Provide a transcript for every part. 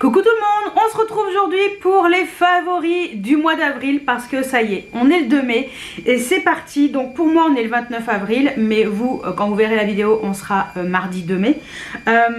Coucou tout le monde, on se retrouve aujourd'hui pour les favoris du mois d'avril parce que ça y est, on est le 2 mai et c'est parti. Donc pour moi on est le 29 avril, mais vous, quand vous verrez la vidéo, on sera mardi 2 mai. Avant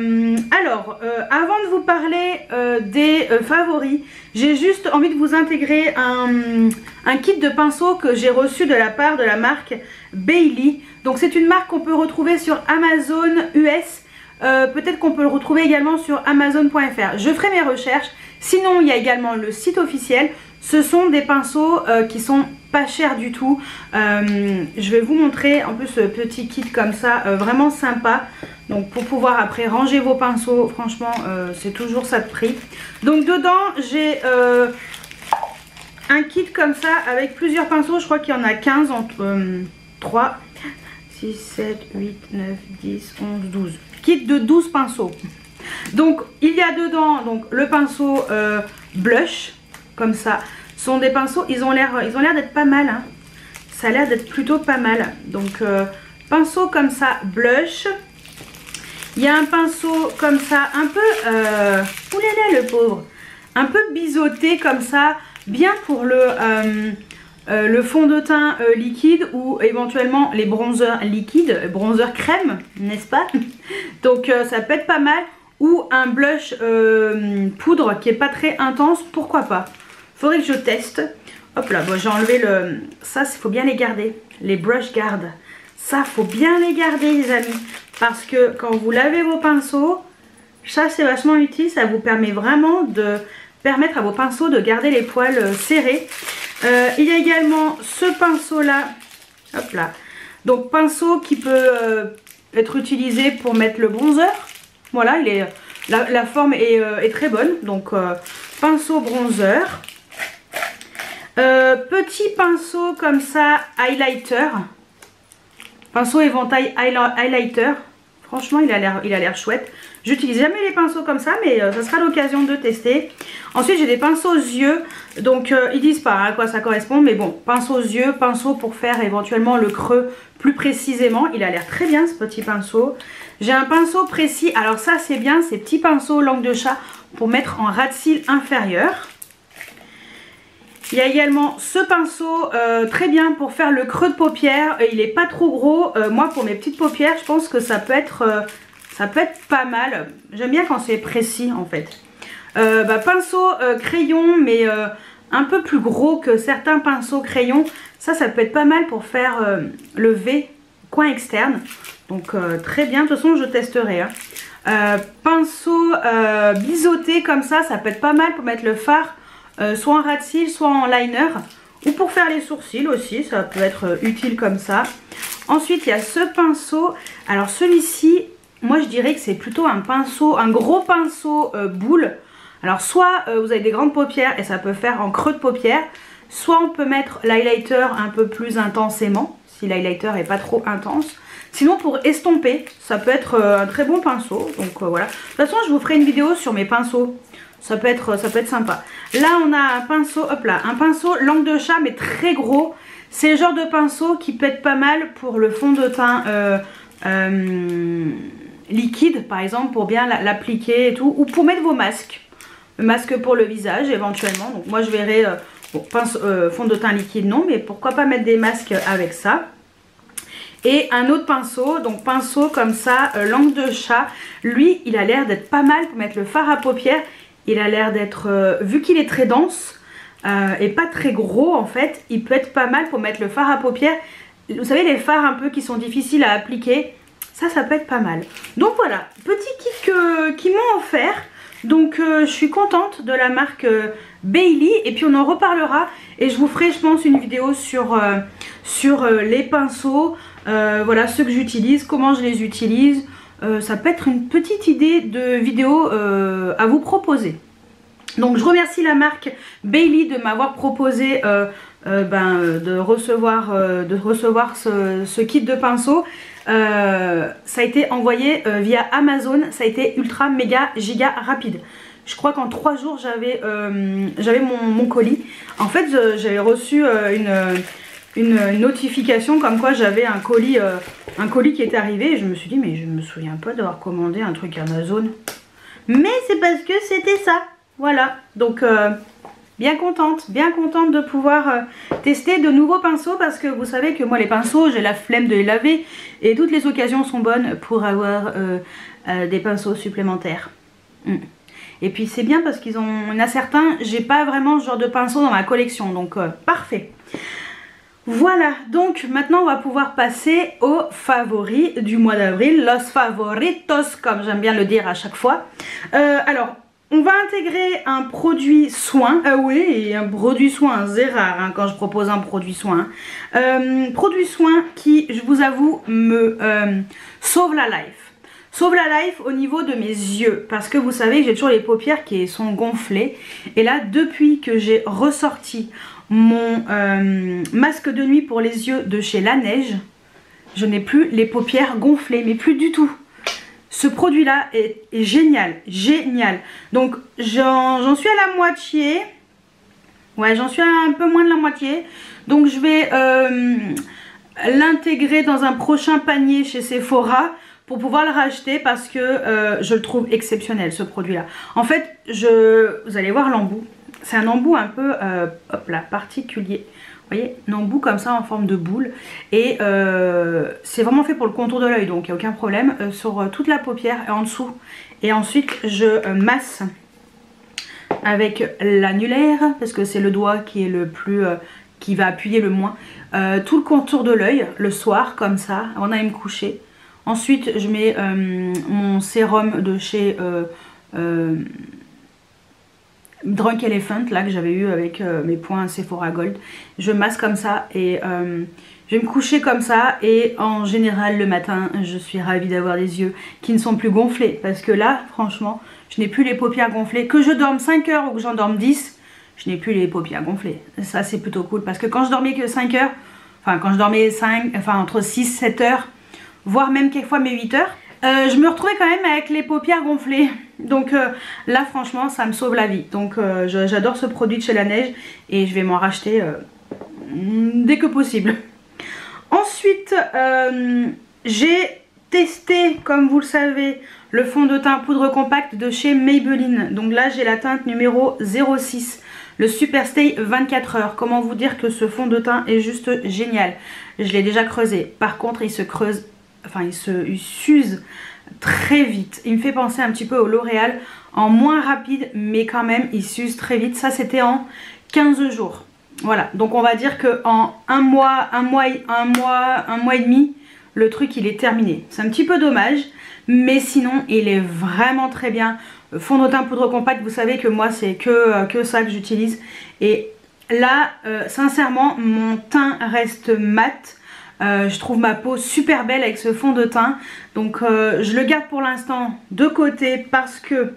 de vous parler des favoris, j'ai juste envie de vous intégrer un kit de pinceaux que j'ai reçu de la part de la marque Bailey. Donc c'est une marque qu'on peut retrouver sur Amazon US. Peut-être qu'on peut le retrouver également sur Amazon.fr. Je ferai mes recherches. Sinon il y a également le site officiel. Ce sont des pinceaux qui sont pas chers du tout. Je vais vous montrer en plus ce petit kit comme ça, vraiment sympa. Donc pour pouvoir après ranger vos pinceaux, franchement c'est toujours ça de prix. Donc dedans j'ai un kit comme ça avec plusieurs pinceaux. Je crois qu'il y en a 15 entre 3, 6, 7, 8, 9, 10, 11, 12. Kit de 12 pinceaux. Donc il y a dedans donc le pinceau blush comme ça. Ce sont des pinceaux, ils ont l'air d'être pas mal, hein. Ça a l'air d'être plutôt pas mal. Donc pinceau comme ça blush. Il y a un pinceau comme ça un peu oulala le pauvre, un peu biseauté comme ça, bien pour le fond de teint liquide ou éventuellement les bronzers liquides, bronzer crème, n'est-ce pas? Donc ça peut être pas mal. Ou un blush poudre qui est pas très intense, pourquoi pas. Faudrait que je teste. Hop là, bon, j'ai enlevé le... Ça, il faut bien les garder. Les brush guards. Ça, faut bien les garder les amis. Parce que quand vous lavez vos pinceaux, ça c'est vachement utile. Ça vous permet vraiment de permettre à vos pinceaux de garder les poils serrés. Il y a également ce pinceau là, hop là, donc pinceau qui peut être utilisé pour mettre le bronzer. Voilà, il est, la forme est très bonne, donc pinceau bronzer. Petit pinceau comme ça, highlighter, pinceau éventail highlighter. Franchement il a l'air chouette. J'utilise jamais les pinceaux comme ça, mais ça sera l'occasion de tester. Ensuite j'ai des pinceaux aux yeux. Donc ils disent pas à quoi ça correspond, mais bon, pinceau aux yeux, pinceau pour faire éventuellement le creux plus précisément. Il a l'air très bien ce petit pinceau. J'ai un pinceau précis, alors ça c'est bien, ces petits pinceaux langue de chat pour mettre en ras de cils inférieur. Il y a également ce pinceau très bien pour faire le creux de paupière. Il est pas trop gros. Moi pour mes petites paupières je pense que ça peut être pas mal. J'aime bien quand c'est précis en fait. Pinceau crayon mais un peu plus gros que certains pinceaux crayons. Ça peut être pas mal pour faire le V coin externe. Donc très bien, de toute façon je testerai. Hein. Pinceau biseauté comme ça peut être pas mal pour mettre le fard. Soit en ras de cils, soit en liner, ou pour faire les sourcils aussi, ça peut être utile comme ça. Ensuite il y a ce pinceau, alors celui-ci, moi je dirais que c'est plutôt un pinceau, un gros pinceau boule. Alors soit vous avez des grandes paupières et ça peut faire en creux de paupière, soit on peut mettre l'highlighter un peu plus intensément, si l'highlighter n'est pas trop intense. Sinon pour estomper, ça peut être un très bon pinceau, donc voilà. De toute façon je vous ferai une vidéo sur mes pinceaux. Ça peut être sympa. Là on a un pinceau, hop là, un pinceau langue de chat mais très gros. C'est le genre de pinceau qui peut être pas mal pour le fond de teint liquide par exemple, pour bien l'appliquer et tout. Ou pour mettre vos masques. Le masque pour le visage éventuellement. Donc moi je verrai, fond de teint liquide non, mais pourquoi pas mettre des masques avec ça. Et un autre pinceau, donc pinceau comme ça, langue de chat. Lui il a l'air d'être pas mal pour mettre le fard à paupières. Il a l'air d'être, vu qu'il est très dense et pas très gros en fait, il peut être pas mal pour mettre le fard à paupières. Vous savez les fards un peu qui sont difficiles à appliquer, ça peut être pas mal. Donc voilà, petit kit qu'ils m'ont offert. Donc je suis contente de la marque Bailey et puis on en reparlera. Et je vous ferai je pense une vidéo sur les pinceaux, voilà ceux que j'utilise, comment je les utilise. Ça peut être une petite idée de vidéo à vous proposer. Donc je remercie la marque Bailey de m'avoir proposé de recevoir ce kit de pinceaux. Ça a été envoyé via Amazon, ça a été ultra méga giga rapide. Je crois qu'en 3 jours j'avais mon colis. En fait j'avais reçu une notification comme quoi j'avais un colis qui était arrivé et je me suis dit mais je me souviens pas d'avoir commandé un truc Amazon. Mais c'est parce que c'était ça. Voilà, donc bien contente de pouvoir tester de nouveaux pinceaux parce que vous savez que moi les pinceaux j'ai la flemme de les laver et toutes les occasions sont bonnes pour avoir des pinceaux supplémentaires. Et puis c'est bien parce qu'ils ont, il y en a certains, j'ai pas vraiment ce genre de pinceau dans ma collection, donc parfait. Voilà, donc maintenant on va pouvoir passer aux favoris du mois d'avril, los favoritos comme j'aime bien le dire à chaque fois. Alors on va intégrer un produit soin, oui, et un produit soin, c'est rare hein, quand je propose un produit soin. Produit soin qui, je vous avoue, me sauve la life. Sauve la life au niveau de mes yeux, parce que vous savez, j'ai toujours les paupières qui sont gonflées. Et là, depuis que j'ai ressorti mon masque de nuit pour les yeux de chez Laneige, je n'ai plus les paupières gonflées, mais plus du tout. Ce produit là est génial, génial. Donc j'en suis à la moitié. Ouais, j'en suis à un peu moins de la moitié. Donc je vais l'intégrer dans un prochain panier chez Sephora pour pouvoir le racheter parce que je le trouve exceptionnel ce produit là. En fait, vous allez voir l'embout. C'est un embout un peu hop là, particulier. Vous voyez, un embout comme ça en forme de boule. Et c'est vraiment fait pour le contour de l'œil, donc il n'y a aucun problème. Sur toute la paupière et en dessous. Et ensuite, je masse avec l'annulaire, parce que c'est le doigt qui est le plus... qui va appuyer le moins. Tout le contour de l'œil, le soir, comme ça, avant d'aller me coucher. Ensuite, je mets mon sérum de chez... Drunk Elephant là que j'avais eu avec mes points Sephora Gold. Je masse comme ça et je vais me coucher comme ça et en général le matin je suis ravie d'avoir des yeux qui ne sont plus gonflés parce que là franchement je n'ai plus les paupières gonflées. Que je dorme 5 heures ou que j'en dorme 10, je n'ai plus les paupières gonflées. Ça c'est plutôt cool parce que quand je dormais que 5 heures, enfin quand je dormais entre 6-7 heures, voire même quelquefois mes 8 heures, je me retrouvais quand même avec les paupières gonflées. Donc là franchement ça me sauve la vie. Donc j'adore ce produit de chez Laneige et je vais m'en racheter dès que possible. Ensuite j'ai testé, comme vous le savez, le fond de teint poudre compacte de chez Maybelline. Donc là j'ai la teinte numéro 06, le Super Stay 24 heures. Comment vous dire que ce fond de teint est juste génial. Je l'ai déjà creusé. Par contre il se creuse, enfin il s'use très vite. Il me fait penser un petit peu au L'Oréal, en moins rapide mais quand même il s'use très vite. Ça c'était en 15 jours. Voilà, donc on va dire que en un mois et demi, le truc il est terminé. C'est un petit peu dommage, mais sinon il est vraiment très bien. Fond de teint poudre compacte, vous savez que moi c'est que ça que j'utilise. Et là, sincèrement, mon teint reste mat. Je trouve ma peau super belle avec ce fond de teint. Donc je le garde pour l'instant de côté parce que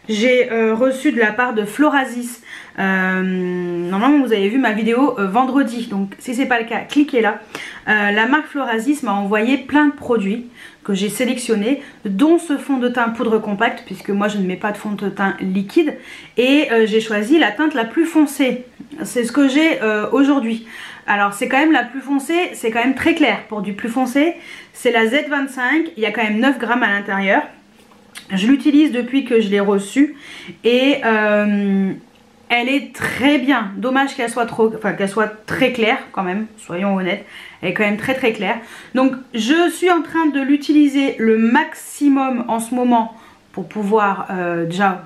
j'ai reçu de la part de Florasis. Normalement vous avez vu ma vidéo vendredi, donc si c'est pas le cas cliquez là. La marque Florasis m'a envoyé plein de produits que j'ai sélectionnés, dont ce fond de teint poudre compacte, puisque moi je ne mets pas de fond de teint liquide, et j'ai choisi la teinte la plus foncée. C'est ce que j'ai aujourd'hui. Alors c'est quand même la plus foncée, c'est quand même très clair pour du plus foncé. C'est la Z25, il y a quand même 9 grammes à l'intérieur. Je l'utilise depuis que je l'ai reçue et elle est très bien. Dommage qu'elle soit qu'elle soit très claire quand même, soyons honnêtes. Elle est quand même très claire. Donc je suis en train de l'utiliser le maximum en ce moment pour pouvoir déjà,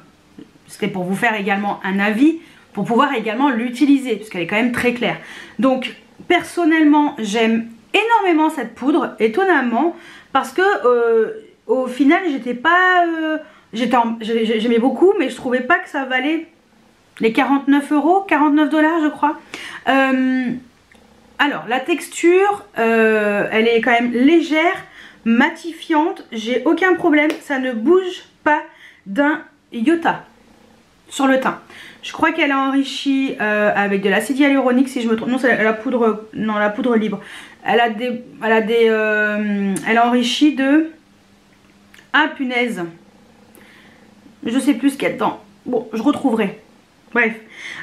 c'était pour vous faire également un avis, pour pouvoir également l'utiliser puisqu'elle est quand même très claire. Donc personnellement j'aime énormément cette poudre, étonnamment, parce que au final j'étais pas j'aimais beaucoup, mais je trouvais pas que ça valait les 49 €, 49 $ je crois. Alors la texture elle est quand même légère, matifiante, j'ai aucun problème, ça ne bouge pas d'un iota sur le teint. Je crois qu'elle est enrichie avec de l'acide hyaluronique si je me trompe. Non, c'est la poudre, non, la poudre libre. Elle est enrichie de... Ah punaise, je sais plus ce qu'il y a dedans. Bon, je retrouverai. Bref,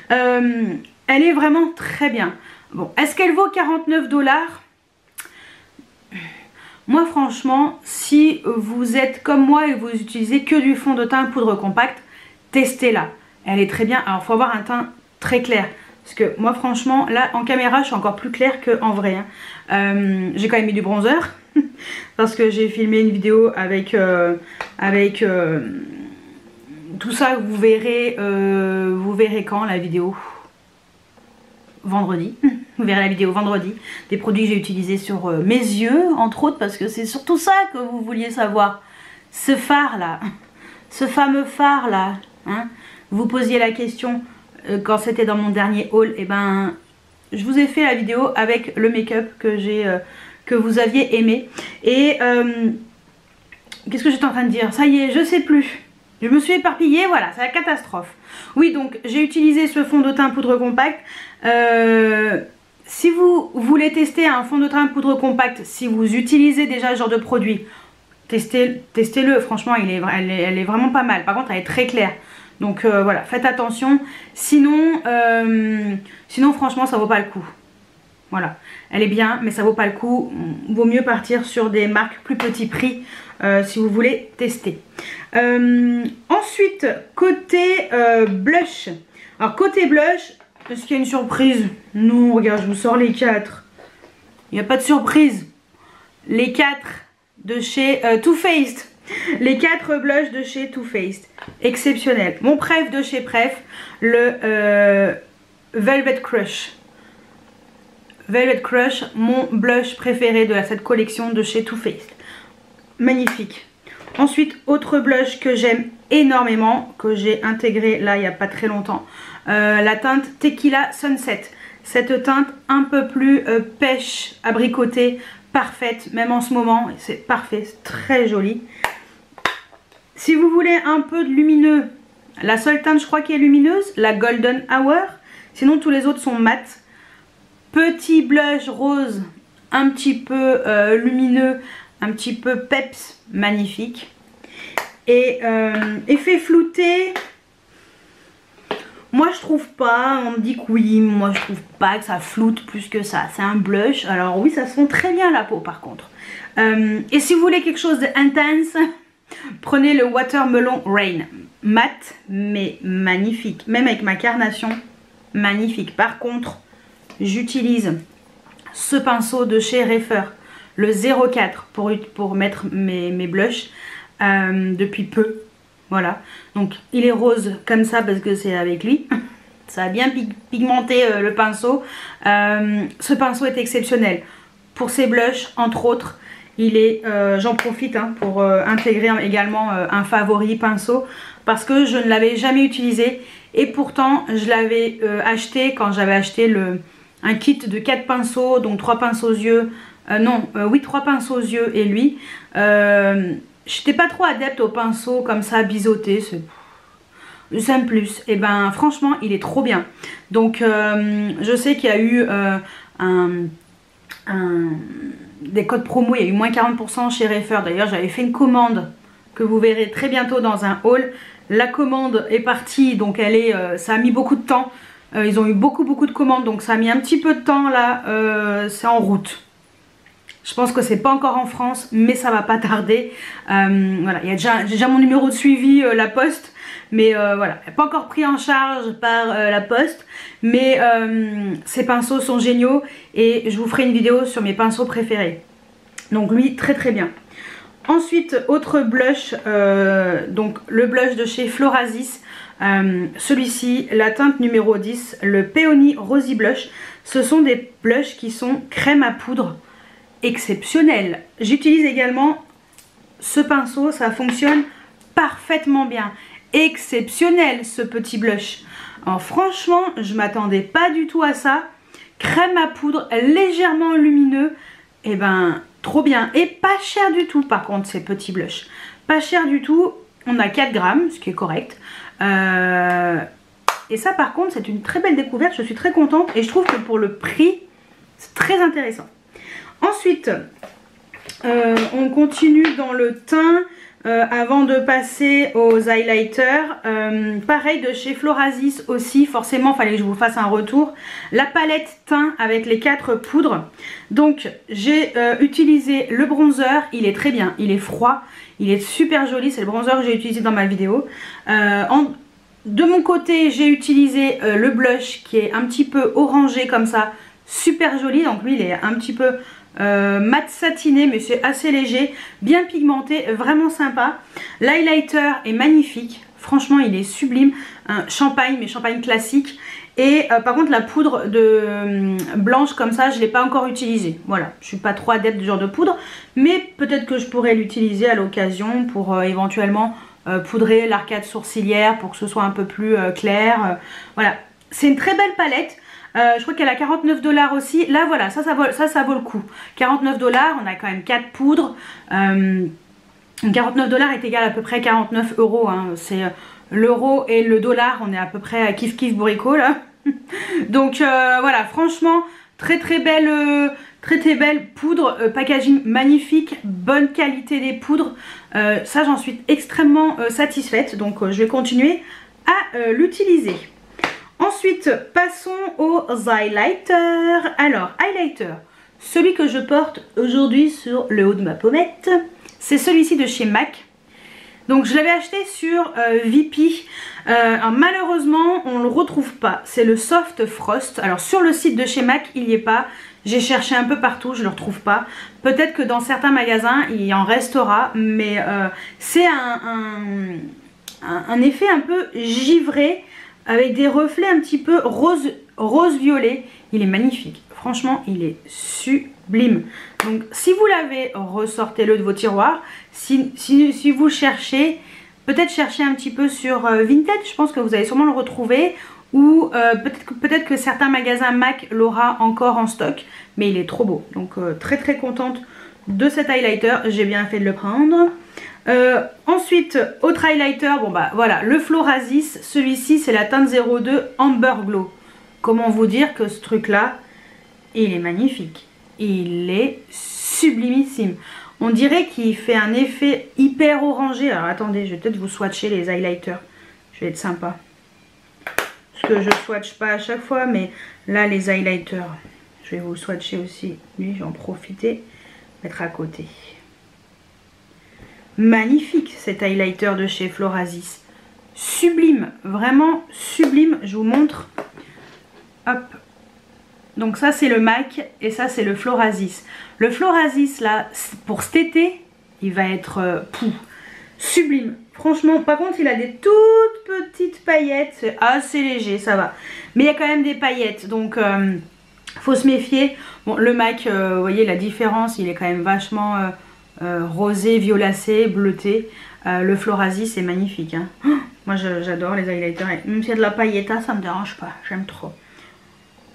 elle est vraiment très bien. Bon, est-ce qu'elle vaut 49 $? Moi franchement, si vous êtes comme moi et vous utilisez que du fond de teint poudre compacte, testez-la. Elle est très bien. Alors faut avoir un teint très clair. Parce que moi franchement, là en caméra je suis encore plus claire qu'en vrai. Hein. J'ai quand même mis du bronzer. Parce que j'ai filmé une vidéo avec tout ça. Vous verrez quand la vidéo? Vendredi. Vous verrez la vidéo vendredi. Des produits que j'ai utilisés sur mes yeux, entre autres, parce que c'est surtout ça que vous vouliez savoir. Ce fard là. Ce fameux fard là. Hein, vous posiez la question quand c'était dans mon dernier haul. Et ben, je vous ai fait la vidéo avec le make-up que vous aviez aimé. Et qu'est-ce que j'étais en train de dire? Ça y est, je sais plus. Je me suis éparpillée, voilà, c'est la catastrophe. Oui, donc j'ai utilisé ce fond de teint poudre compacte. Si vous voulez tester un fond de teint poudre compacte, si vous utilisez déjà ce genre de produit, testez-le. Franchement, elle est vraiment pas mal. Par contre, elle est très claire. Donc voilà, faites attention. Sinon, franchement, ça vaut pas le coup. Voilà, elle est bien, mais ça vaut pas le coup. Vaut mieux partir sur des marques plus petit prix si vous voulez tester. Ensuite, côté blush. Alors, côté blush, est-ce qu'il y a une surprise? Non, regarde, je vous sors les 4. Il n'y a pas de surprise. Les 4 de chez Too Faced. Les 4 blushs de chez Too Faced. Exceptionnel. Mon préf de chez Pref, le Velvet Crush. Velvet Crush, mon blush préféré de cette collection de chez Too Faced. Magnifique. Ensuite, autre blush que j'aime énormément, que j'ai intégré là il n'y a pas très longtemps. La teinte Tequila Sunset. Cette teinte un peu plus pêche, abricotée, parfaite, même en ce moment. C'est parfait, c'est très joli. Si vous voulez un peu de lumineux, la seule teinte je crois qui est lumineuse, la Golden Hour. Sinon tous les autres sont mat. Petit blush rose, un petit peu lumineux, un petit peu peps, magnifique. Et effet flouté, moi je trouve pas, on me dit que oui, moi je trouve pas que ça floute plus que ça. C'est un blush, alors oui ça se fond très bien la peau par contre. Et si vous voulez quelque chose d'intense, prenez le Watermelon Rain. Mat mais magnifique, même avec ma carnation, magnifique. Par contre, j'utilise ce pinceau de chez Refer, le 04 pour mettre mes blushs depuis peu. Voilà, donc il est rose comme ça parce que c'est avec lui. Ça a bien pigmenté le pinceau. Ce pinceau est exceptionnel. Pour ces blushs, entre autres, il est, j'en profite hein, pour intégrer également un favori pinceau parce que je ne l'avais jamais utilisé. Et pourtant, je l'avais acheté quand j'avais acheté un kit de 4 pinceaux, donc 3 pinceaux aux yeux. 3 pinceaux aux yeux et lui. J'étais pas trop adepte aux pinceaux comme ça, biseautés. J'aime plus. Et ben franchement, il est trop bien. Donc je sais qu'il y a eu des codes promo, il y a eu moins 40% chez Refer. D'ailleurs, j'avais fait une commande que vous verrez très bientôt dans un haul. La commande est partie, donc ça a mis beaucoup de temps. Ils ont eu beaucoup de commandes, donc ça a mis un petit peu de temps là. C'est en route. Je pense que c'est pas encore en France, mais ça va pas tarder. Voilà, il y a déjà mon numéro de suivi, la poste. Mais voilà, pas encore pris en charge par la poste. Mais ces pinceaux sont géniaux et je vous ferai une vidéo sur mes pinceaux préférés. Donc lui, très bien. Ensuite, autre blush, donc le blush de chez Florasis. Celui-ci, la teinte numéro 10, le Peony Rosy Blush. Ce sont des blushs qui sont crème à poudre. Exceptionnel. J'utilise également ce pinceau, ça fonctionne parfaitement bien. Exceptionnel ce petit blush. Alors franchement, je m'attendais pas du tout à ça. Crème à poudre, légèrement lumineux. Et ben, trop bien. Et pas cher du tout par contre ces petits blushs. Pas cher du tout. On a 4 grammes, ce qui est correct. Et ça par contre, c'est une très belle découverte. Je suis très contente. Et je trouve que pour le prix, c'est très intéressant. Ensuite, on continue dans le teint avant de passer aux highlighters. Pareil de chez Florasis aussi, forcément il fallait que je vous fasse un retour. La palette teint avec les 4 poudres. Donc j'ai utilisé le bronzer, il est très bien, il est froid, il est super joli, c'est le bronzer que j'ai utilisé dans ma vidéo. De mon côté, j'ai utilisé le blush qui est un petit peu orangé comme ça, super joli. Donc lui, il est un petit peu mat satiné, mais c'est assez léger, bien pigmenté, vraiment sympa. L'highlighter est magnifique, franchement, il est sublime. Un champagne, mais champagne classique. Et par contre, la poudre de blanche comme ça, je ne l'ai pas encore utilisée. Voilà, je suis pas trop adepte du genre de poudre, mais peut-être que je pourrais l'utiliser à l'occasion pour éventuellement poudrer l'arcade sourcilière pour que ce soit un peu plus clair. Voilà, c'est une très belle palette. Je crois qu'elle a 49 $ aussi. Là voilà, ça vaut le coup. 49 $, on a quand même 4 poudres. 49 $ est égal à peu près 49 €. Hein. C'est l'euro et le dollar, on est à peu près à kiff kiff bourricot là. Donc voilà, franchement, très belle poudre, packaging magnifique, bonne qualité des poudres. Ça, j'en suis extrêmement satisfaite. Donc je vais continuer à l'utiliser. Ensuite, passons aux highlighters. Alors, highlighter, celui que je porte aujourd'hui sur le haut de ma pommette, c'est celui-ci de chez MAC. Donc, je l'avais acheté sur VP. Alors, malheureusement, on ne le retrouve pas. C'est le Soft Frost. Alors, sur le site de chez MAC, il n'y est pas. J'ai cherché un peu partout, je ne le retrouve pas. Peut-être que dans certains magasins, il en restera. Mais c'est un effet un peu givré, avec des reflets un petit peu rose-violet. Il est magnifique. Franchement, il est sublime. Donc, si vous l'avez, ressortez-le de vos tiroirs. Si vous cherchez, peut-être chercher un petit peu sur Vinted. Je pense que vous allez sûrement le retrouver. Ou peut-être que certains magasins MAC l'aura encore en stock. Mais il est trop beau. Donc, très contente de cet highlighter. J'ai bien fait de le prendre. Ensuite, autre highlighter, bon bah voilà, le Florasis, celui-ci c'est la teinte 02 Amber Glow. Comment vous dire que ce truc là, il est magnifique, il est sublimissime. On dirait qu'il fait un effet hyper orangé. Alors attendez, je vais peut-être vous swatcher les highlighters, je vais être sympa. Parce que je swatch pas à chaque fois, mais là les highlighters, je vais vous swatcher aussi. Lui, je vais en profiter, mettre à côté. Magnifique cet highlighter de chez Florasis. Sublime, vraiment sublime. Je vous montre. Hop. Donc ça c'est le MAC et ça c'est le Florasis. Le Florasis là, pour cet été, il va être sublime. Franchement, par contre il a des toutes petites paillettes. C'est assez léger, ça va. Mais il y a quand même des paillettes, donc faut se méfier. Bon, le MAC, vous voyez la différence, il est quand même vachement... rosé, violacé, bleuté. Le Florasis c'est magnifique. Hein. Oh, moi j'adore les highlighters. Même s'il y a de la pailletta, ça me dérange pas. J'aime trop.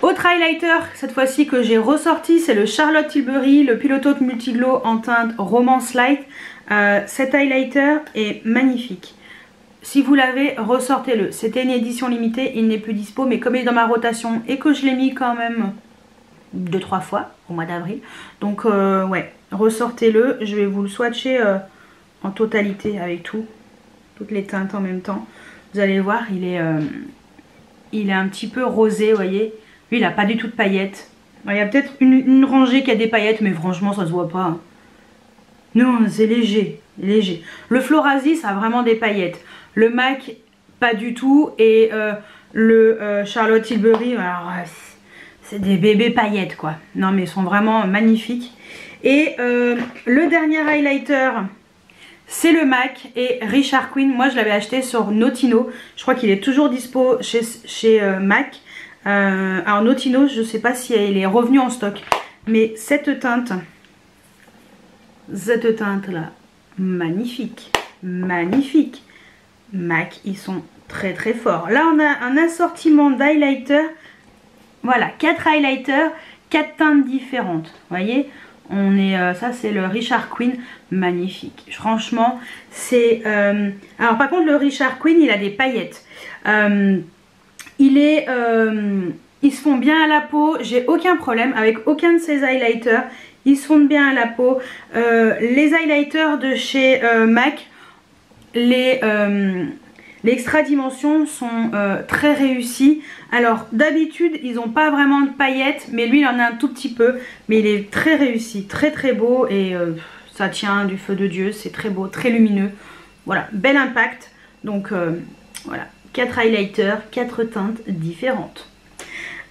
Autre highlighter, cette fois-ci que j'ai ressorti, c'est le Charlotte Tilbury, le Pillow Talk Multiglow en teinte Romance Light. Cet highlighter est magnifique. Si vous l'avez, ressortez-le. C'était une édition limitée, il n'est plus dispo. Mais comme il est dans ma rotation et que je l'ai mis quand même 2-3 fois au mois d'avril. Donc ouais, ressortez-le. Je vais vous le swatcher en totalité avec toutes les teintes en même temps. Vous allez voir, il est un petit peu rosé, vous voyez. Lui, il n'a pas du tout de paillettes. Il y a peut-être une rangée qui a des paillettes, mais franchement, ça se voit pas. Non, c'est léger, léger. Le Florasis a vraiment des paillettes. Le MAC, pas du tout. Et le Charlotte Tilbury, alors... c'est des bébés paillettes quoi. Non mais ils sont vraiment magnifiques. Et le dernier highlighter, c'est le MAC et Richard Quinn. Moi je l'avais acheté sur Notino. Je crois qu'il est toujours dispo chez MAC. Alors Notino, je ne sais pas si elle est revenue en stock. Mais cette teinte là, magnifique. Magnifique. MAC, ils sont très forts. Là on a un assortiment d'highlighters. Voilà, 4 highlighters, 4 teintes différentes. Vous voyez, on est, ça c'est le Richard Quinn, magnifique. Franchement, c'est... alors par contre, le Richard Quinn, il a des paillettes. Ils se font bien à la peau, j'ai aucun problème avec aucun de ces highlighters. Ils se font bien à la peau. Les highlighters de chez MAC, les extra dimensions sont très réussis. Alors d'habitude ils n'ont pas vraiment de paillettes, mais lui il en a un tout petit peu. Mais il est très réussi, très beau et ça tient du feu de Dieu. C'est très beau, très lumineux. Voilà, bel impact. Donc voilà, 4 highlighters, 4 teintes différentes.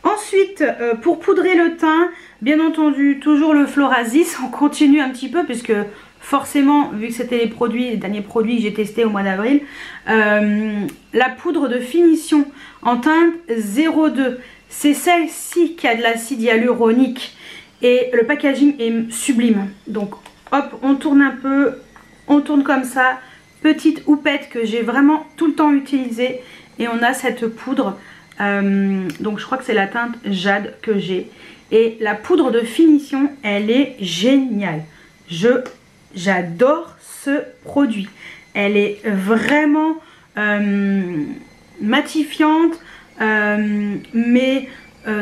Ensuite, pour poudrer le teint, bien entendu, toujours le Florasis. On continue un petit peu puisque forcément, vu que c'était les derniers produits que j'ai testés au mois d'avril, la poudre de finition en teinte 02. C'est celle-ci qui a de l'acide hyaluronique et le packaging est sublime. Donc hop, on tourne un peu, on tourne comme ça. Petite houppette que j'ai vraiment tout le temps utilisée et on a cette poudre. Donc je crois que c'est la teinte Jade que j'ai. Et la poudre de finition, elle est géniale. J'adore ce produit. Elle est vraiment matifiante, mais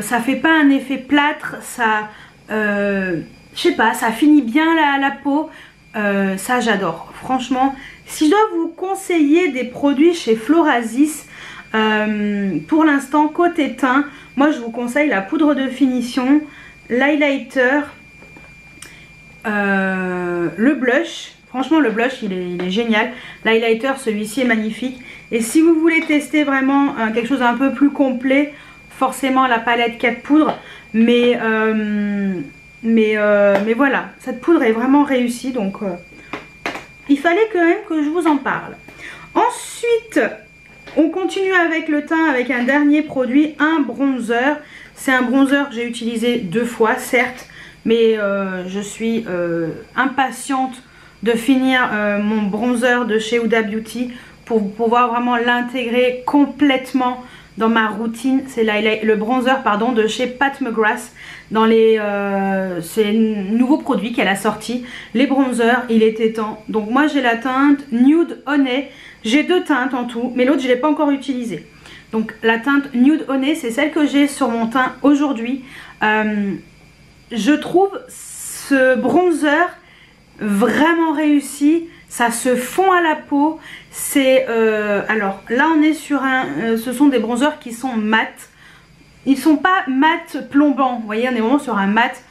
ça fait pas un effet plâtre. Ça, je sais pas, ça finit bien la peau. Ça j'adore. Franchement, si je dois vous conseiller des produits chez Florasis, pour l'instant côté teint, moi je vous conseille la poudre de finition, l'highlighter, le blush. Franchement le blush il est génial. L'highlighter, celui-ci est magnifique. Et si vous voulez tester vraiment quelque chose un peu plus complet, forcément la palette 4 poudres. Mais voilà, cette poudre est vraiment réussie. Donc il fallait quand même que je vous en parle. Ensuite, on continue avec le teint avec un dernier produit, un bronzer. C'est un bronzer que j'ai utilisé 2 fois, certes, mais je suis impatiente de finir mon bronzer de chez Huda Beauty pour pouvoir vraiment l'intégrer complètement dans ma routine. C'est le bronzer pardon, de chez Pat McGrath. C'est un nouveau produit qu'elle a sorti. Les bronzers, il était temps. Donc moi j'ai la teinte Nude Honey. J'ai 2 teintes en tout, mais l'autre je ne l'ai pas encore utilisée. Donc la teinte Nude Honey, c'est celle que j'ai sur mon teint aujourd'hui. Je trouve ce bronzer vraiment réussi. Ça se fond à la peau. Alors là on est sur ce sont des bronzers qui sont mat. Ils sont pas mat plombants. Vous voyez, on est vraiment sur un mat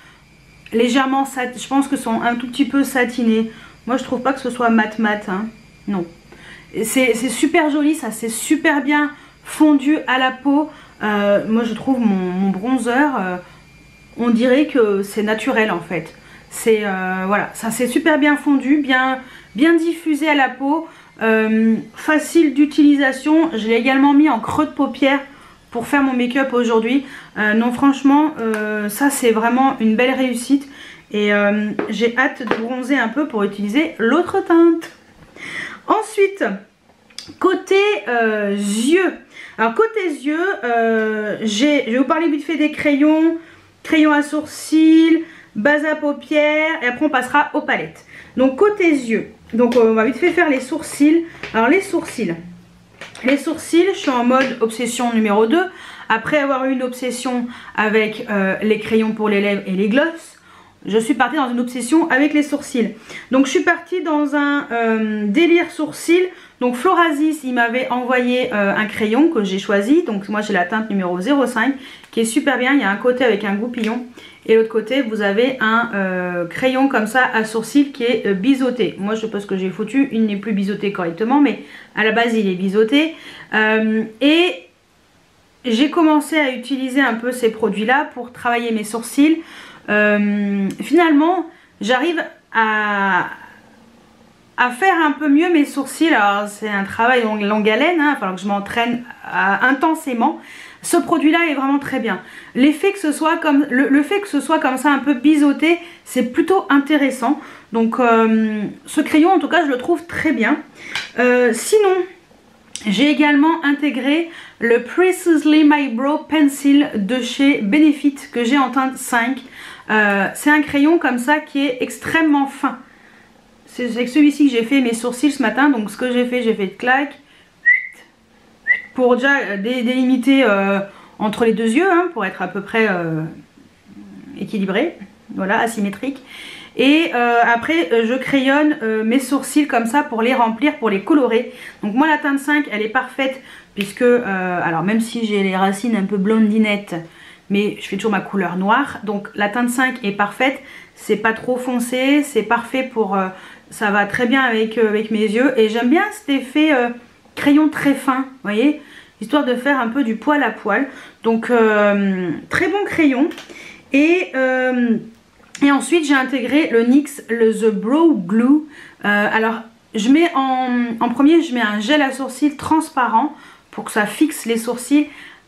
légèrement satin. Je pense que sont un tout petit peu satinés. Moi je trouve pas que ce soit mat hein. Non. C'est super joli, ça c'est super bien fondu à la peau. Moi je trouve mon bronzer, on dirait que c'est naturel en fait. Voilà, ça c'est super bien fondu, bien diffusé à la peau, facile d'utilisation. Je l'ai également mis en creux de paupière pour faire mon make-up aujourd'hui. Non franchement, ça c'est vraiment une belle réussite. Et j'ai hâte de bronzer un peu pour utiliser l'autre teinte. Ensuite, côté yeux. Alors côté yeux, je vais vous parler vite fait des crayons à sourcils, base à paupières et après on passera aux palettes. Donc côté yeux, donc on va vite fait faire les sourcils. Alors les sourcils, je suis en mode obsession numéro 2. Après avoir eu une obsession avec les crayons pour les lèvres et les gloss, je suis partie dans une obsession avec les sourcils. Donc je suis partie dans un délire sourcils. Donc Florasis, il m'avait envoyé un crayon que j'ai choisi. Donc moi j'ai la teinte numéro 05 qui est super bien. Il y a un côté avec un goupillon et l'autre côté vous avez un crayon comme ça à sourcils qui est biseauté. Moi je sais pas ce que j'ai foutu, il n'est plus biseauté correctement, mais à la base il est biseauté. Et j'ai commencé à utiliser un peu ces produits là pour travailler mes sourcils. Finalement j'arrive à faire un peu mieux mes sourcils. Alors c'est un travail longue haleine, hein, il va falloir que je m'entraîne intensément. Ce produit là est vraiment très bien. L'effet que ce soit comme le fait que ce soit comme ça un peu biseauté, c'est plutôt intéressant. Donc ce crayon en tout cas je le trouve très bien. Sinon j'ai également intégré le Precisely My Brow Pencil de chez Benefit que j'ai en teinte 5. C'est un crayon comme ça qui est extrêmement fin. C'est avec celui-ci que j'ai fait mes sourcils ce matin. Donc ce que j'ai fait clac pour déjà délimiter entre les 2 yeux, hein, pour être à peu près équilibré, voilà, asymétrique. Et après je crayonne mes sourcils comme ça pour les remplir, pour les colorer. Donc moi la teinte 5 elle est parfaite puisque alors même si j'ai les racines un peu blondinettes, mais je fais toujours ma couleur noire. Donc la teinte 5 est parfaite, c'est pas trop foncé, c'est parfait pour ça va très bien avec mes yeux. Et j'aime bien cet effet crayon très fin, vous voyez. histoire de faire un peu du poil à poil. Donc très bon crayon. Et ensuite j'ai intégré le NYX, le The Brow Glue. Alors je mets en premier, je mets un gel à sourcils transparent pour que ça fixe les sourcils.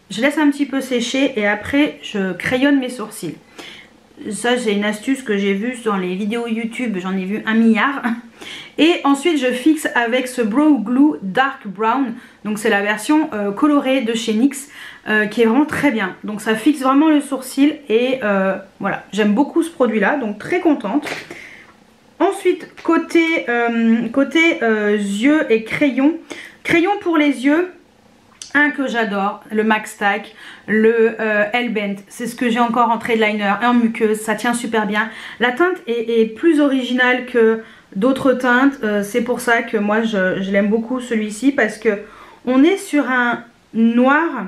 Je laisse un petit peu sécher et après je crayonne mes sourcils. Ça c'est une astuce que j'ai vue dans les vidéos YouTube, j'en ai vu 1 milliard. Et ensuite je fixe avec ce Brow Glue Dark Brown. Donc c'est la version colorée de chez NYX qui est vraiment très bien. Donc ça fixe vraiment le sourcil et voilà, j'aime beaucoup ce produit là, donc très contente. Ensuite côté yeux et crayon pour les yeux, un que j'adore, le MAC Stack, le Hellbent, c'est ce que j'ai encore en trade liner et en muqueuse, ça tient super bien. La teinte est plus originale que d'autres teintes, c'est pour ça que moi je l'aime beaucoup celui-ci, parce que on est sur un noir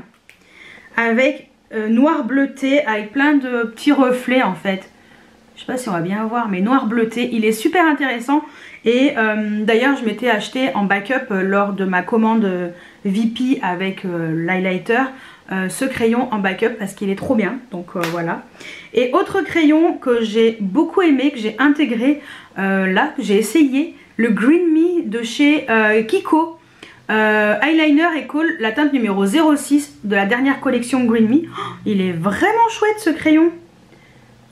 avec noir bleuté avec plein de petits reflets en fait. Je sais pas si on va bien voir, mais noir bleuté, il est super intéressant. Et d'ailleurs je m'étais acheté en backup lors de ma commande VP avec l'highlighter ce crayon en backup parce qu'il est trop bien. Donc voilà. Et autre crayon que j'ai beaucoup aimé, que j'ai intégré là, que j'ai essayé, le Green Me de chez Kiko. Eyeliner et Kohl, la teinte numéro 06 de la dernière collection Green Me. Oh, il est vraiment chouette ce crayon.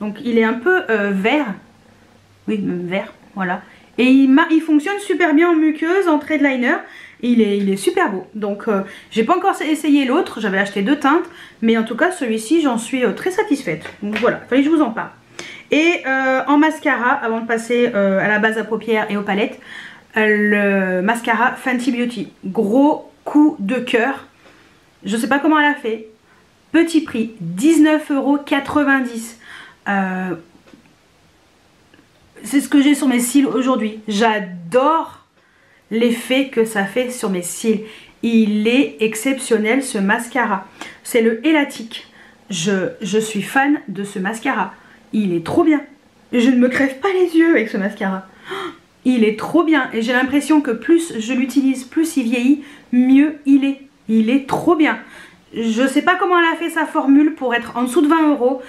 Donc il est un peu vert. Oui, même vert, voilà. Et il fonctionne super bien en muqueuse, en trade liner. Il est super beau. Donc j'ai pas encore essayé l'autre, j'avais acheté 2 teintes. Mais en tout cas celui-ci j'en suis très satisfaite. Donc voilà, fallait que je vous en parle. Et en mascara, avant de passer à la base à paupières et aux palettes, le mascara Fenty Beauty. Gros coup de cœur. Je sais pas comment elle a fait. Petit prix, 19,90 €. C'est ce que j'ai sur mes cils aujourd'hui. J'adore l'effet que ça fait sur mes cils. Il est exceptionnel ce mascara. C'est le Elatic. Je suis fan de ce mascara. Il est trop bien. Je ne me crève pas les yeux avec ce mascara. Il est trop bien. Et j'ai l'impression que plus je l'utilise, plus il vieillit, mieux il est. Il est trop bien. Je sais pas comment elle a fait sa formule pour être en dessous de 20 €.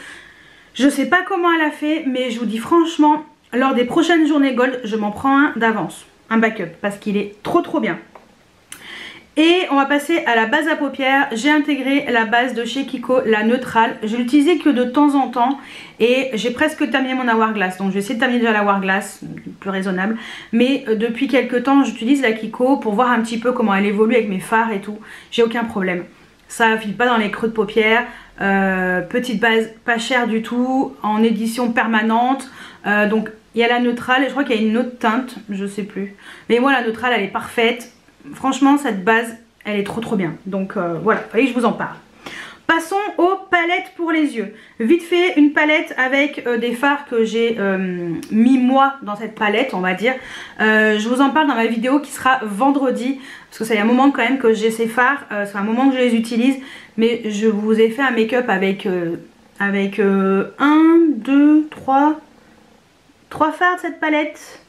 Je sais pas comment elle a fait, mais je vous dis franchement, lors des prochaines journées gold, je m'en prends un d'avance, un backup, parce qu'il est trop bien. Et on va passer à la base à paupières. J'ai intégré la base de chez Kiko, la neutrale. Je l'utilisais que de temps en temps et j'ai presque terminé mon Hourglass. Donc je vais essayer de terminer déjà la Hourglass, plus raisonnable. Mais depuis quelques temps, j'utilise la Kiko pour voir un petit peu comment elle évolue avec mes fards et tout. J'ai aucun problème. Ça file pas dans les creux de paupières. Petite base pas chère du tout, en édition permanente. Donc il y a la neutrale et je crois qu'il y a une autre teinte, je sais plus. Mais moi la neutrale elle est parfaite. Franchement cette base elle est trop bien. Donc voilà, fallait que je vous en parle. Passons aux palettes pour les yeux. Vite fait une palette avec des fards que j'ai mis moi dans cette palette on va dire. Je vous en parle dans ma vidéo qui sera vendredi. Parce que ça y a un moment quand même que j'ai ces fards. C'est un moment que je les utilise. Mais je vous ai fait un make-up avec 1, 2, 3 fards de cette palette.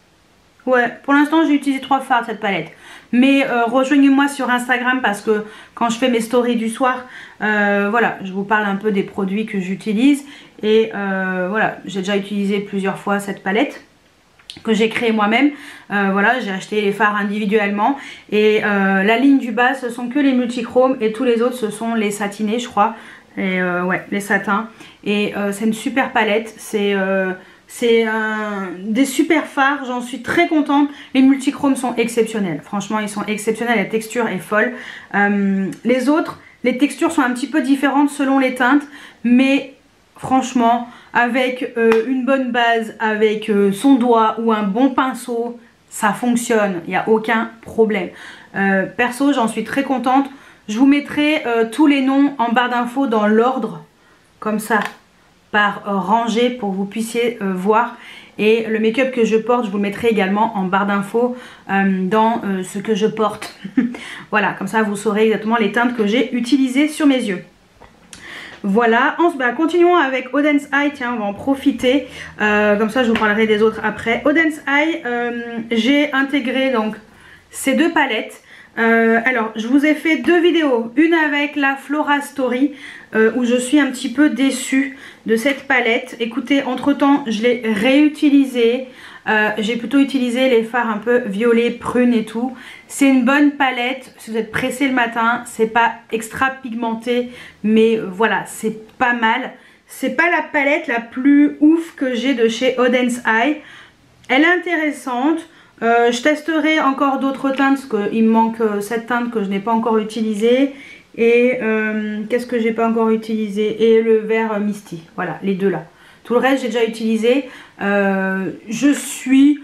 Ouais, pour l'instant j'ai utilisé 3 fards de cette palette. Mais rejoignez-moi sur Instagram parce que quand je fais mes stories du soir, voilà, je vous parle un peu des produits que j'utilise. Et voilà, j'ai déjà utilisé plusieurs fois cette palette que j'ai créée moi-même. Voilà, j'ai acheté les fards individuellement. Et la ligne du bas, ce sont que les multichromes et tous les autres, ce sont les satinés, je crois. Et ouais, les satins. Et c'est une super palette. C'est des super fards, j'en suis très contente. Les multichromes sont exceptionnels, franchement ils sont exceptionnels, la texture est folle. Les autres, les textures sont un petit peu différentes selon les teintes, mais franchement avec une bonne base, avec son doigt ou un bon pinceau, ça fonctionne, il n'y a aucun problème. Perso j'en suis très contente, je vous mettrai tous les noms en barre d'infos dans l'ordre, comme ça. Par rangée pour que vous puissiez voir. Et le make-up que je porte, je vous le mettrai également en barre d'infos dans ce que je porte. Voilà, comme ça vous saurez exactement les teintes que j'ai utilisées sur mes yeux. Voilà, continuons avec Odense Eye, tiens on va en profiter. Comme ça je vous parlerai des autres après. Odense Eye, j'ai intégré donc ces 2 palettes. Alors je vous ai fait deux vidéos, une avec la Flora Story où je suis un petit peu déçue de cette palette. Écoutez, entre temps je l'ai réutilisée, j'ai plutôt utilisé les fards un peu violet, prune et tout. C'est une bonne palette si vous êtes pressé le matin, c'est pas extra pigmenté mais voilà, c'est pas mal. C'est pas la palette la plus ouf que j'ai de chez Odense Eye, elle est intéressante. Je testerai encore d'autres teintes parce qu'il me manque cette teinte que je n'ai pas encore utilisée. Et qu'est-ce que j'ai pas encore utilisé? Et le vert Misty. Voilà, les deux là. Tout le reste j'ai déjà utilisé. Je suis...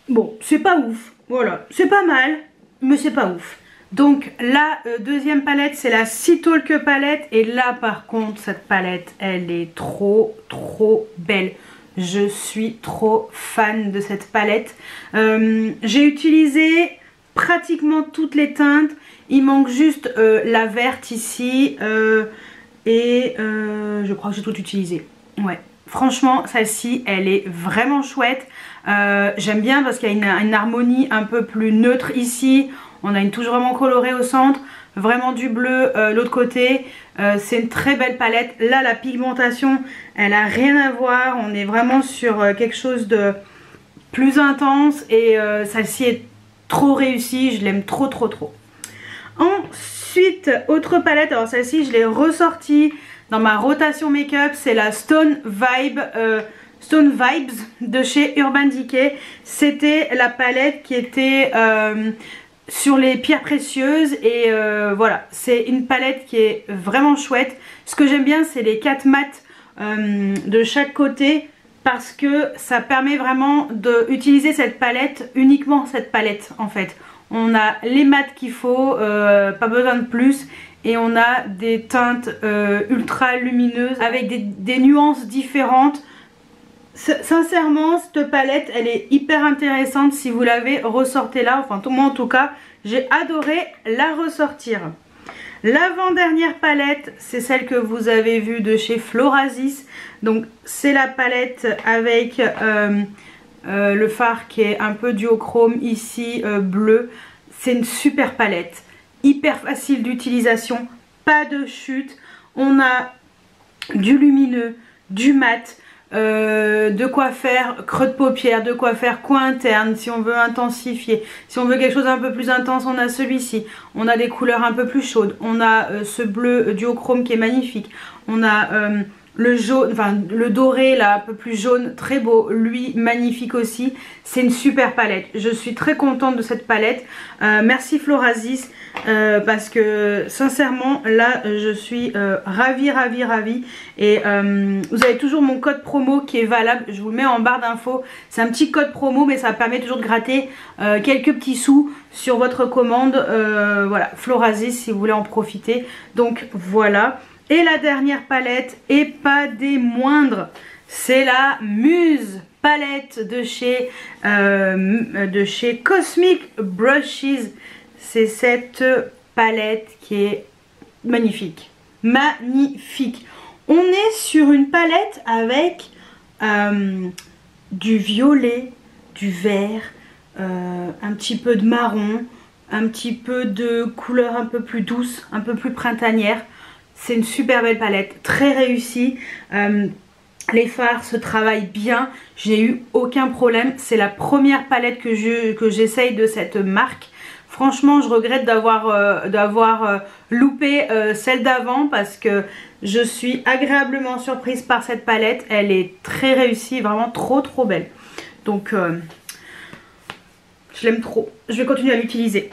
Bon, c'est pas ouf. Voilà, c'est pas mal, mais c'est pas ouf. Donc la deuxième palette c'est la Citalk palette. Et là par contre cette palette elle est trop belle. Je suis trop fan de cette palette. J'ai utilisé pratiquement toutes les teintes. Il manque juste la verte ici. Je crois que j'ai tout utilisé. Ouais. Franchement, celle-ci, elle est vraiment chouette. J'aime bien parce qu'il y a une harmonie un peu plus neutre ici. On a une touche vraiment colorée au centre. Vraiment du bleu l'autre côté. C'est une très belle palette. Là la pigmentation elle a rien à voir. On est vraiment sur quelque chose de plus intense. Et celle-ci est trop réussie. Je l'aime trop. Ensuite autre palette. Alors celle-ci je l'ai ressortie dans ma rotation make-up. C'est la Stone Vibes de chez Urban Decay. C'était la palette qui était... sur les pierres précieuses et voilà, c'est une palette qui est vraiment chouette. Ce que j'aime bien c'est les 4 mats de chaque côté parce que ça permet vraiment d'utiliser cette palette, uniquement cette palette en fait. On a les mats qu'il faut, pas besoin de plus, et on a des teintes ultra lumineuses avec des nuances différentes. Sincèrement cette palette elle est hyper intéressante. Si vous l'avez, ressortez-la. Enfin moi en tout cas j'ai adoré la ressortir. L'avant-dernière palette c'est celle que vous avez vue de chez Florasis. Donc c'est la palette avec le fard qui est un peu duochrome ici, bleu. C'est une super palette, hyper facile d'utilisation, pas de chute. On a du lumineux, du mat, de quoi faire creux de paupière, de quoi faire coin interne si on veut intensifier. Si on veut quelque chose un peu plus intense, on a celui-ci. On a des couleurs un peu plus chaudes. On a ce bleu duochrome qui est magnifique. On a le jaune, enfin le doré là un peu plus jaune, très beau, lui magnifique aussi. C'est une super palette, je suis très contente de cette palette. Merci Florasis parce que sincèrement là je suis ravie. Et vous avez toujours mon code promo qui est valable, je vous le mets en barre d'infos. C'est un petit code promo mais ça permet toujours de gratter quelques petits sous sur votre commande. Voilà, Florasis si vous voulez en profiter. Donc voilà. Et la dernière palette, et pas des moindres, c'est la Muse palette de chez Cosmic Brushes. C'est cette palette qui est magnifique. Magnifique. On est sur une palette avec du violet, du vert, un petit peu de marron, un petit peu de couleur un peu plus douce, un peu plus printanière. C'est une super belle palette, très réussie. Les fards se travaillent bien, j'ai eu aucun problème. C'est la première palette que j'essaye de cette marque. Franchement je regrette d'avoir loupé celle d'avant parce que je suis agréablement surprise par cette palette. Elle est très réussie, vraiment trop belle. Donc je l'aime trop, je vais continuer à l'utiliser.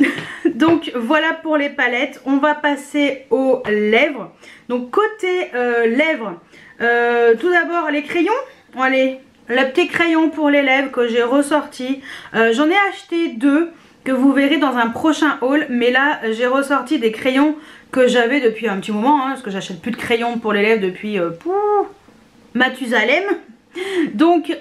Donc voilà pour les palettes. On va passer aux lèvres. Donc côté lèvres, tout d'abord les crayons. Allez, le petit crayon pour les lèvres que j'ai ressorti. J'en ai acheté deux que vous verrez dans un prochain haul. Mais là j'ai ressorti des crayons que j'avais depuis un petit moment, hein, parce que j'achète plus de crayons pour les lèvres depuis Mathusalem. Donc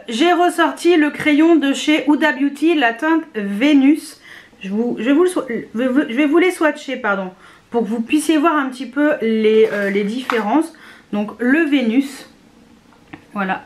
j'ai ressorti le crayon de chez Huda Beauty, la teinte Vénus. Je vais vous les swatcher pardon, pour que vous puissiez voir un petit peu les différences. Donc le Vénus, voilà.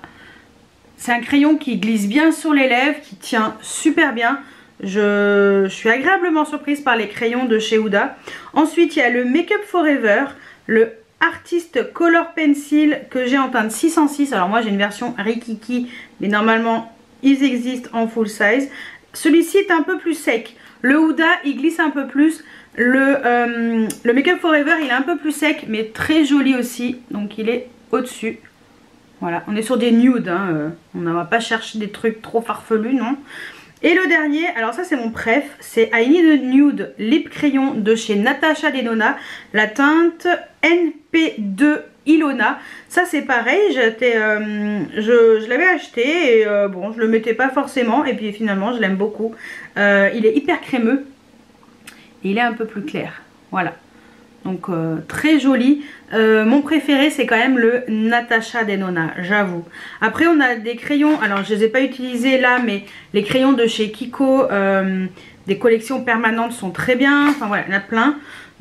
C'est un crayon qui glisse bien sur les lèvres, qui tient super bien. Je suis agréablement surprise par les crayons de chez Huda. Ensuite, il y a le Make Up Forever, le Artist Color Pencil que j'ai en teinte 606. Alors moi j'ai une version Rikiki, mais normalement ils existent en full size. Celui-ci est un peu plus sec. Le Huda il glisse un peu plus. Le Make Up Forever il est un peu plus sec mais très joli aussi. Donc il est au-dessus. Voilà, on est sur des nudes. Hein. On ne va pas chercher des trucs trop farfelus, non. Et le dernier, alors ça c'est mon préf, c'est I Need a Nude Lip Crayon de chez Natasha Denona, la teinte NP2 Ilona. Ça c'est pareil, je l'avais acheté et bon je le mettais pas forcément et puis finalement je l'aime beaucoup. Il est hyper crémeux et il est un peu plus clair, voilà. Donc très joli. Mon préféré c'est quand même le Natasha Denona, j'avoue. Après on a des crayons, alors je les ai pas utilisés là, mais les crayons de chez Kiko, des collections permanentes sont très bien. Enfin voilà, il y en a plein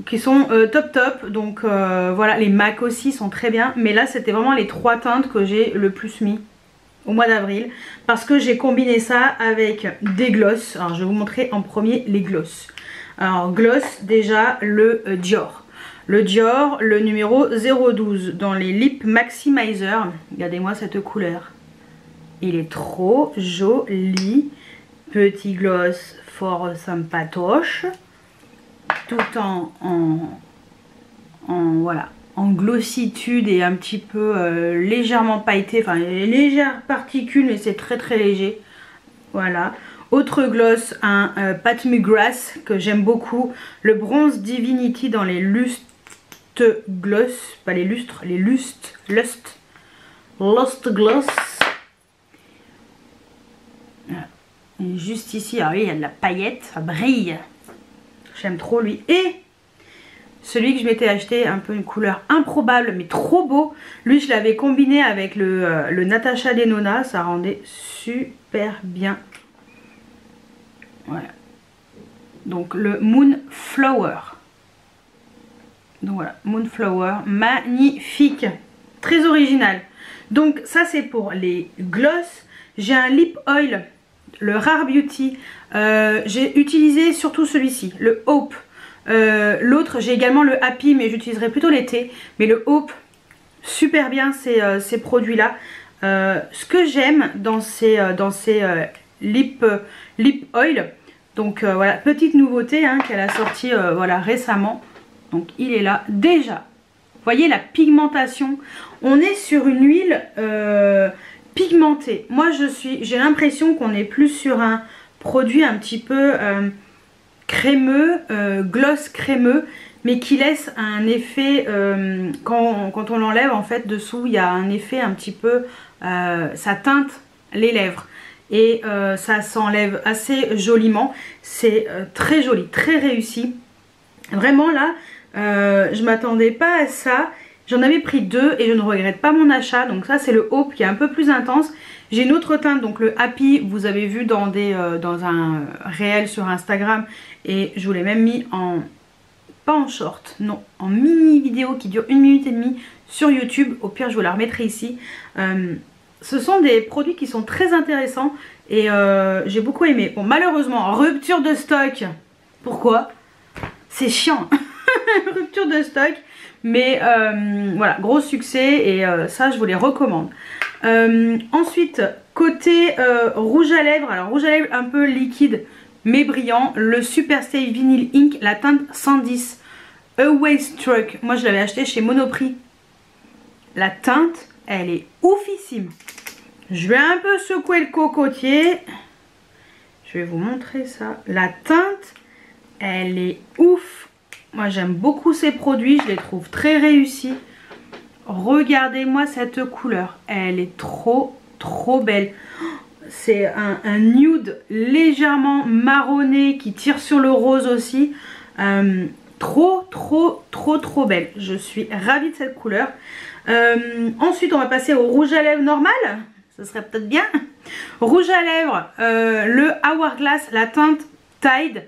qui sont top. Donc voilà, les MAC aussi sont très bien. Mais là c'était vraiment les 3 teintes que j'ai le plus mis au mois d'avril. Parce que j'ai combiné ça avec des gloss. Alors je vais vous montrer en premier les gloss. Alors gloss déjà le Dior. Le Dior, le numéro 012 dans les Lip Maximizer. Regardez-moi cette couleur. Il est trop joli. Petit gloss fort sympatoche. Tout voilà, en glossitude et un petit peu légèrement pailleté. Enfin, légères particules mais c'est très léger. Voilà. Autre gloss, un Pat McGrath que j'aime beaucoup. Le Bronze Divinity dans les Lust Gloss, pas les lustres, les Lust Gloss. Et juste ici, alors oui, il y a de la paillette, ça brille. J'aime trop lui. Et celui que je m'étais acheté, un peu une couleur improbable mais trop beau. Lui, je l'avais combiné avec le Natasha Denona, ça rendait super bien. Voilà. Donc le Moonflower. Donc voilà, Moonflower, magnifique, très original. Donc ça c'est pour les gloss. J'ai un lip oil, le Rare Beauty. J'ai utilisé surtout celui-ci, le Hope. L'autre j'ai également le Happy mais j'utiliserai plutôt l'été. Mais le Hope, super bien ces produits là. Ce que j'aime dans ces lip oil. Donc voilà, petite nouveauté hein, qu'elle a sorti voilà, récemment. Donc il est là déjà. Vous voyez la pigmentation. On est sur une huile pigmentée. Moi j'ai l'impression qu'on est plus sur un produit un petit peu crémeux, gloss crémeux, mais qui laisse un effet, quand on l'enlève en fait dessous, il y a un effet un petit peu, ça teinte les lèvres. Et ça s'enlève assez joliment. C'est très joli, très réussi. Vraiment là, je m'attendais pas à ça. J'en avais pris 2 et je ne regrette pas mon achat. Donc ça c'est le Hope qui est un peu plus intense. J'ai une autre teinte, donc le Happy, vous avez vu dans un réel sur Instagram. Et je vous l'ai même mis en, pas en short, non, en mini vidéo qui dure 1 minute et demie sur YouTube. Au pire je vous la remettrai ici. Ce sont des produits qui sont très intéressants et j'ai beaucoup aimé. Bon, malheureusement, rupture de stock. Pourquoi? C'est chiant. Rupture de stock. Mais voilà, gros succès et ça, je vous les recommande. Ensuite, côté rouge à lèvres. Alors, rouge à lèvres un peu liquide mais brillant. Le Superstay Vinyl Ink, la teinte 110. Away Struck. Moi, je l'avais acheté chez Monoprix. La teinte, elle est oufissime. Je vais un peu secouer le cocotier. Je vais vous montrer ça. La teinte, elle est ouf. Moi j'aime beaucoup ces produits. Je les trouve très réussis. Regardez-moi cette couleur. Elle est trop belle. C'est un nude légèrement marronné qui tire sur le rose aussi. Trop belle. Je suis ravie de cette couleur. Ensuite on va passer au rouge à lèvres normal. Ce serait peut-être bien. Rouge à lèvres, le Hourglass, la teinte Tide,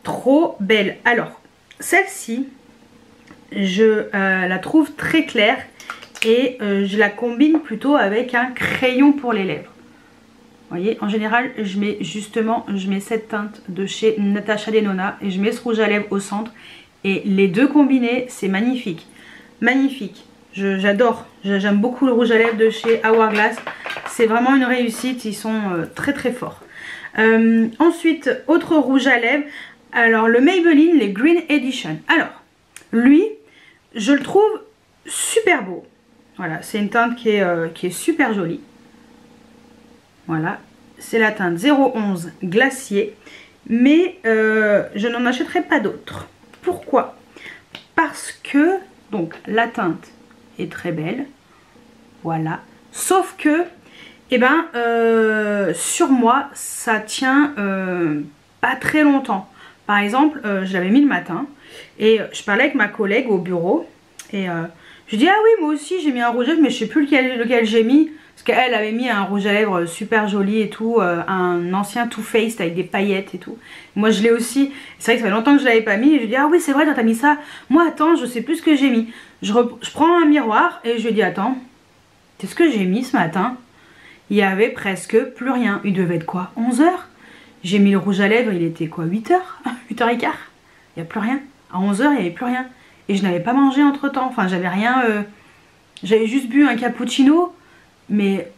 trop belle. Alors, celle-ci, je la trouve très claire et je la combine plutôt avec un crayon pour les lèvres. voyez, en général, je mets cette teinte de chez Natasha Denona et je mets ce rouge à lèvres au centre. Et les deux combinés, c'est magnifique. Magnifique. J'adore. J'aime beaucoup le rouge à lèvres de chez Hourglass. C'est vraiment une réussite. Ils sont très très forts. Ensuite, autre rouge à lèvres. Alors, le Maybelline, les Green Edition. Alors, lui, je le trouve super beau. Voilà, c'est une teinte qui est super jolie. Voilà, c'est la teinte 011 Glacier, mais je n'en achèterai pas d'autres. Pourquoi? Parce que, donc, la teinte est très belle, voilà, sauf que, eh ben, sur moi, ça tient pas très longtemps. Par exemple, je l'avais mis le matin, et je parlais avec ma collègue au bureau, et je dis, ah oui, moi aussi, j'ai mis un rouge à lèvres, mais je sais plus lequel j'ai mis. Parce qu'elle avait mis un rouge à lèvres super joli et tout, un ancien Too Faced avec des paillettes et tout. Moi je l'ai aussi, c'est vrai que ça fait longtemps que je l'avais pas mis et je dis ah oui c'est vrai t'as mis ça. Moi attends je sais plus ce que j'ai mis. Je prends un miroir et je lui dis attends, qu'est-ce que j'ai mis ce matin? Il y avait presque plus rien, il devait être quoi 11 h. J'ai mis le rouge à lèvres, il était quoi 8 h 8 h 15. Il n'y a plus rien, à 11 h il n'y avait plus rien. Et je n'avais pas mangé entre temps, enfin j'avais rien, j'avais juste bu un cappuccino. Mais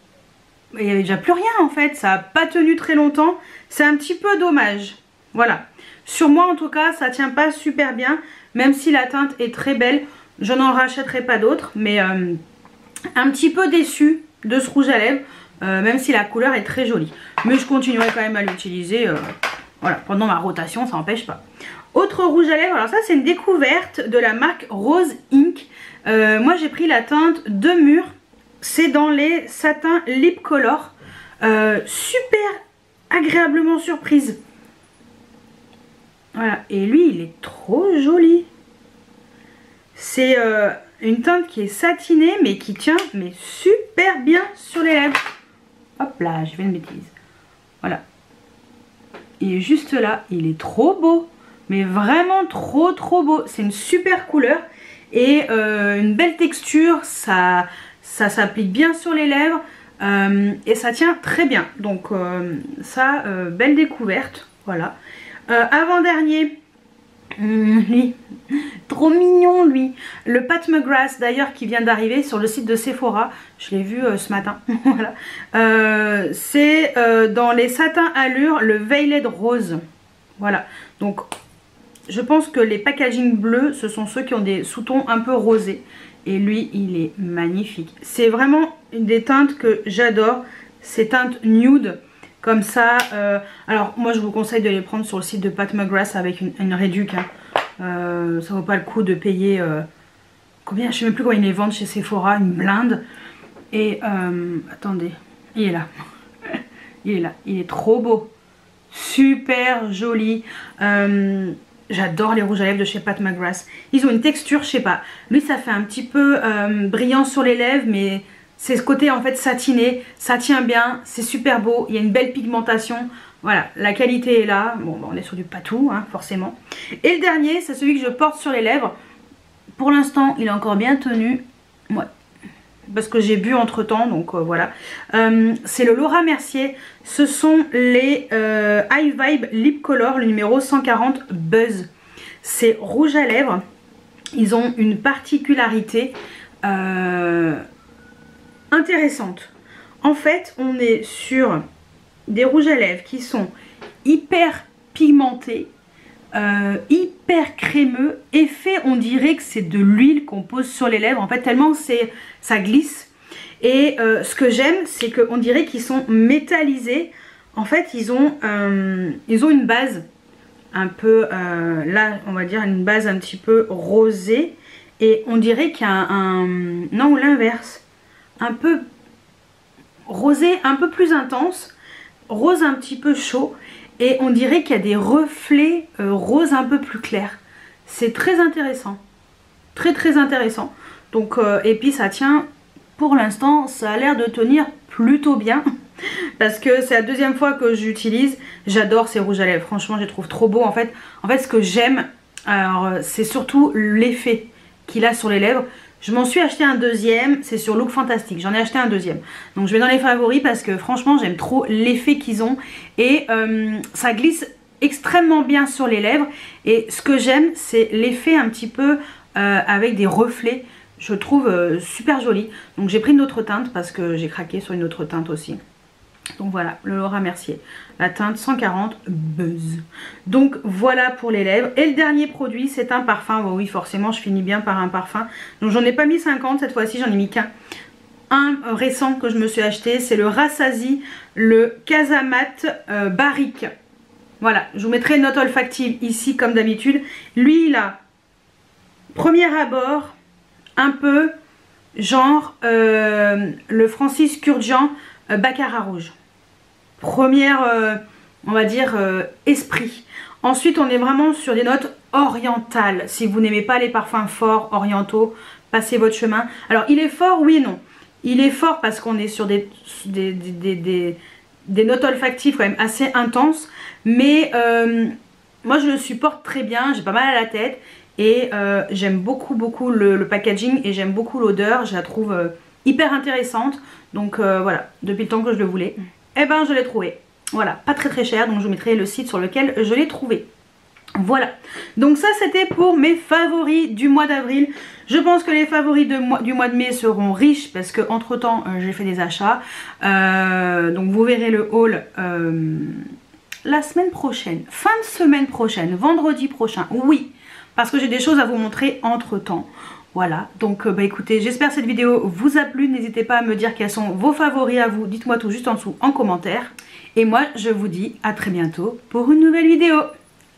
il n'y avait déjà plus rien en fait, ça n'a pas tenu très longtemps, c'est un petit peu dommage. Voilà, sur moi en tout cas ça tient pas super bien, même si la teinte est très belle, je n'en rachèterai pas d'autres, mais un petit peu déçue de ce rouge à lèvres, même si la couleur est très jolie. Mais je continuerai quand même à l'utiliser voilà, pendant ma rotation, ça n'empêche pas. Autre rouge à lèvres, alors ça c'est une découverte de la marque Rose Ink. Moi j'ai pris la teinte de Mur. C'est dans les satins Lip Color. Super agréablement surprise. Voilà. Et lui, il est trop joli. C'est une teinte qui est satinée, mais qui tient mais super bien sur les lèvres. Hop là, j'ai fait une bêtise. Voilà. Il est juste là. Il est trop beau. Mais vraiment trop beau. C'est une super couleur. Et une belle texture. Ça s'applique bien sur les lèvres et ça tient très bien. Donc ça, belle découverte. Voilà. Avant-dernier, lui, trop mignon lui. Le Pat McGrath d'ailleurs qui vient d'arriver sur le site de Sephora. Je l'ai vu ce matin. Voilà. C'est dans les satins allure, le Veiled Rose. Voilà. Donc je pense que les packaging bleus, ce sont ceux qui ont des sous-tons un peu rosés. Et lui, il est magnifique. C'est vraiment une des teintes que j'adore. Ces teintes nude, comme ça. Alors, moi, je vous conseille de les prendre sur le site de Pat McGrath avec une réduc. Hein. Ça vaut pas le coup de payer... combien? Je sais même plus combien ils les vendent chez Sephora. Une blinde. Et, attendez. Il est là. Il est là. Il est trop beau. Super joli. J'adore les rouges à lèvres de chez Pat McGrath. Ils ont une texture, je sais pas. Lui, ça fait un petit peu brillant sur les lèvres, mais c'est ce côté en fait satiné. Ça tient bien, c'est super beau. Il y a une belle pigmentation. Voilà, la qualité est là. Bon, on est sur du patou, hein, forcément. Et le dernier, c'est celui que je porte sur les lèvres. Pour l'instant, il est encore bien tenu. Ouais. Parce que j'ai bu entre temps, donc voilà. C'est le Laura Mercier. Ce sont les High Vibe Lip Color, le numéro 140 Buzz. C'est rouge à lèvres. Ils ont une particularité intéressante. En fait, on est sur des rouges à lèvres qui sont hyper pigmentés, hyper crémeux, effet on dirait que c'est de l'huile qu'on pose sur les lèvres en fait, tellement ça glisse. Et ce que j'aime, c'est qu'on dirait qu'ils sont métallisés. En fait ils ont une base un peu là on va dire une base un petit peu rosée, et on dirait qu'il y a non, ou l'inverse, un peu rosé un peu plus intense, rose un petit peu chaud. Et on dirait qu'il y a des reflets roses un peu plus clairs. C'est très intéressant. Très intéressant. Donc, et puis ça tient, pour l'instant, ça a l'air de tenir plutôt bien. Parce que c'est la deuxième fois que j'utilise. J'adore ces rouges à lèvres. Franchement, je les trouve trop beaux. En fait ce que j'aime, alors c'est surtout l'effet qu'il a sur les lèvres. Je m'en suis acheté un deuxième, c'est sur Look Fantastic, j'en ai acheté un deuxième. Donc je vais dans les favoris parce que franchement j'aime trop l'effet qu'ils ont. Et ça glisse extrêmement bien sur les lèvres. Et ce que j'aime, c'est l'effet un petit peu avec des reflets. Je trouve super joli. Donc j'ai pris une autre teinte parce que j'ai craqué sur une autre teinte aussi. Donc voilà, le Laura Mercier, la teinte 140 Buzz. Donc voilà pour les lèvres. Et le dernier produit, c'est un parfum. Bon, oui, forcément, je finis bien par un parfum. Donc j'en ai pas mis 50 cette fois-ci, j'en ai mis qu'un. Un récent que je me suis acheté, c'est le Rassasi, le Casamat Barrique. Voilà, je vous mettrai une note olfactive ici comme d'habitude. Lui, il a, premier abord, un peu genre le Francis Kurkdjian Baccarat rouge. Première, on va dire, esprit. Ensuite, on est vraiment sur des notes orientales. Si vous n'aimez pas les parfums forts, orientaux, passez votre chemin. Alors, il est fort, oui et non. Il est fort parce qu'on est sur des notes olfactives quand même assez intenses. Mais moi, je le supporte très bien. J'ai pas mal à la tête. Et j'aime beaucoup le packaging et j'aime beaucoup l'odeur. Je la trouve hyper intéressante. Donc voilà, depuis le temps que je le voulais. Et ben je l'ai trouvé. Voilà, pas très cher. Donc je vous mettrai le site sur lequel je l'ai trouvé. Voilà, donc ça c'était pour mes favoris du mois d'avril. Je pense que les favoris du mois de mai seront riches parce que entre temps j'ai fait des achats. Donc vous verrez le haul la semaine prochaine, fin de semaine prochaine, vendredi prochain. Oui, parce que j'ai des choses à vous montrer entre temps. Voilà, donc bah écoutez, j'espère que cette vidéo vous a plu. N'hésitez pas à me dire quels sont vos favoris à vous. Dites-moi tout juste en dessous en commentaire. Et moi, je vous dis à très bientôt pour une nouvelle vidéo.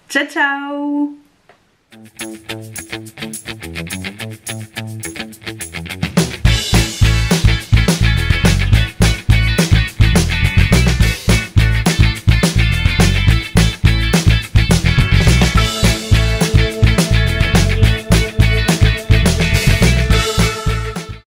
Ciao, ciao!